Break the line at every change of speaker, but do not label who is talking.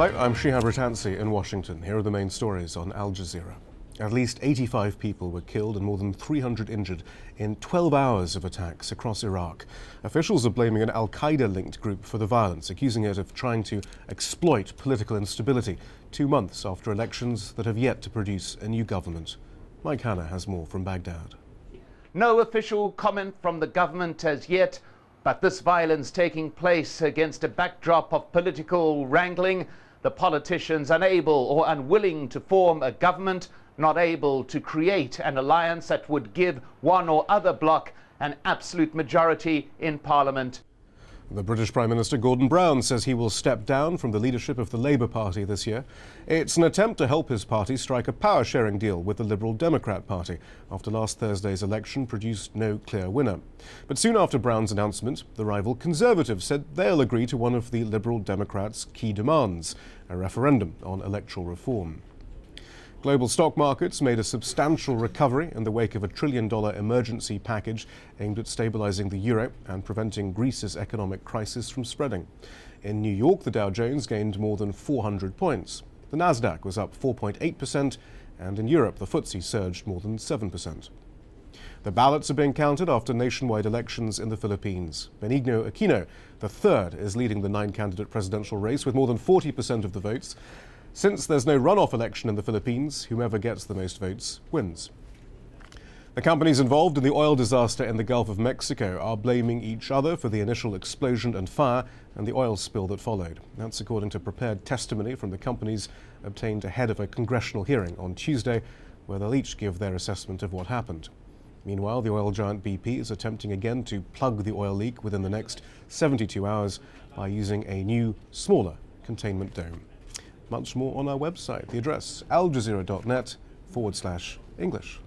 Hello, I'm Shihab Ratansi in Washington. Here are the main stories on Al Jazeera. At least 85 people were killed and more than 300 injured in 12 hours of attacks across Iraq. Officials are blaming an al-Qaeda-linked group for the violence, accusing it of trying to exploit political instability 2 months after elections that have yet to produce a new government. Mike Hanna has more from Baghdad.
No official comment from the government as yet, but this violence taking place against a backdrop of political wrangling, the politicians unable or unwilling to form a government, not able to create an alliance that would give one or other bloc an absolute majority in Parliament.
The British Prime Minister Gordon Brown says he will step down from the leadership of the Labour Party this year. It's an attempt to help his party strike a power-sharing deal with the Liberal Democrat Party after last Thursday's election produced no clear winner. But soon after Brown's announcement, the rival Conservatives said they'll agree to one of the Liberal Democrats' key demands, a referendum on electoral reform. Global stock markets made a substantial recovery in the wake of a $1 trillion emergency package aimed at stabilizing the euro and preventing Greece's economic crisis from spreading. In New York, the Dow Jones gained more than 400 points. The Nasdaq was up 4.8%, and in Europe, the FTSE surged more than 7%. The ballots are being counted after nationwide elections in the Philippines. Benigno Aquino, the third, is leading the 9-candidate presidential race with more than 40% of the votes. Since there's no runoff election in the Philippines, whomever gets the most votes wins. The companies involved in the oil disaster in the Gulf of Mexico are blaming each other for the initial explosion and fire and the oil spill that followed. That's according to prepared testimony from the companies obtained ahead of a congressional hearing on Tuesday, where they'll each give their assessment of what happened. Meanwhile, the oil giant BP is attempting again to plug the oil leak within the next 72 hours by using a new, smaller containment dome. Much more on our website. The address aljazeera.net/English.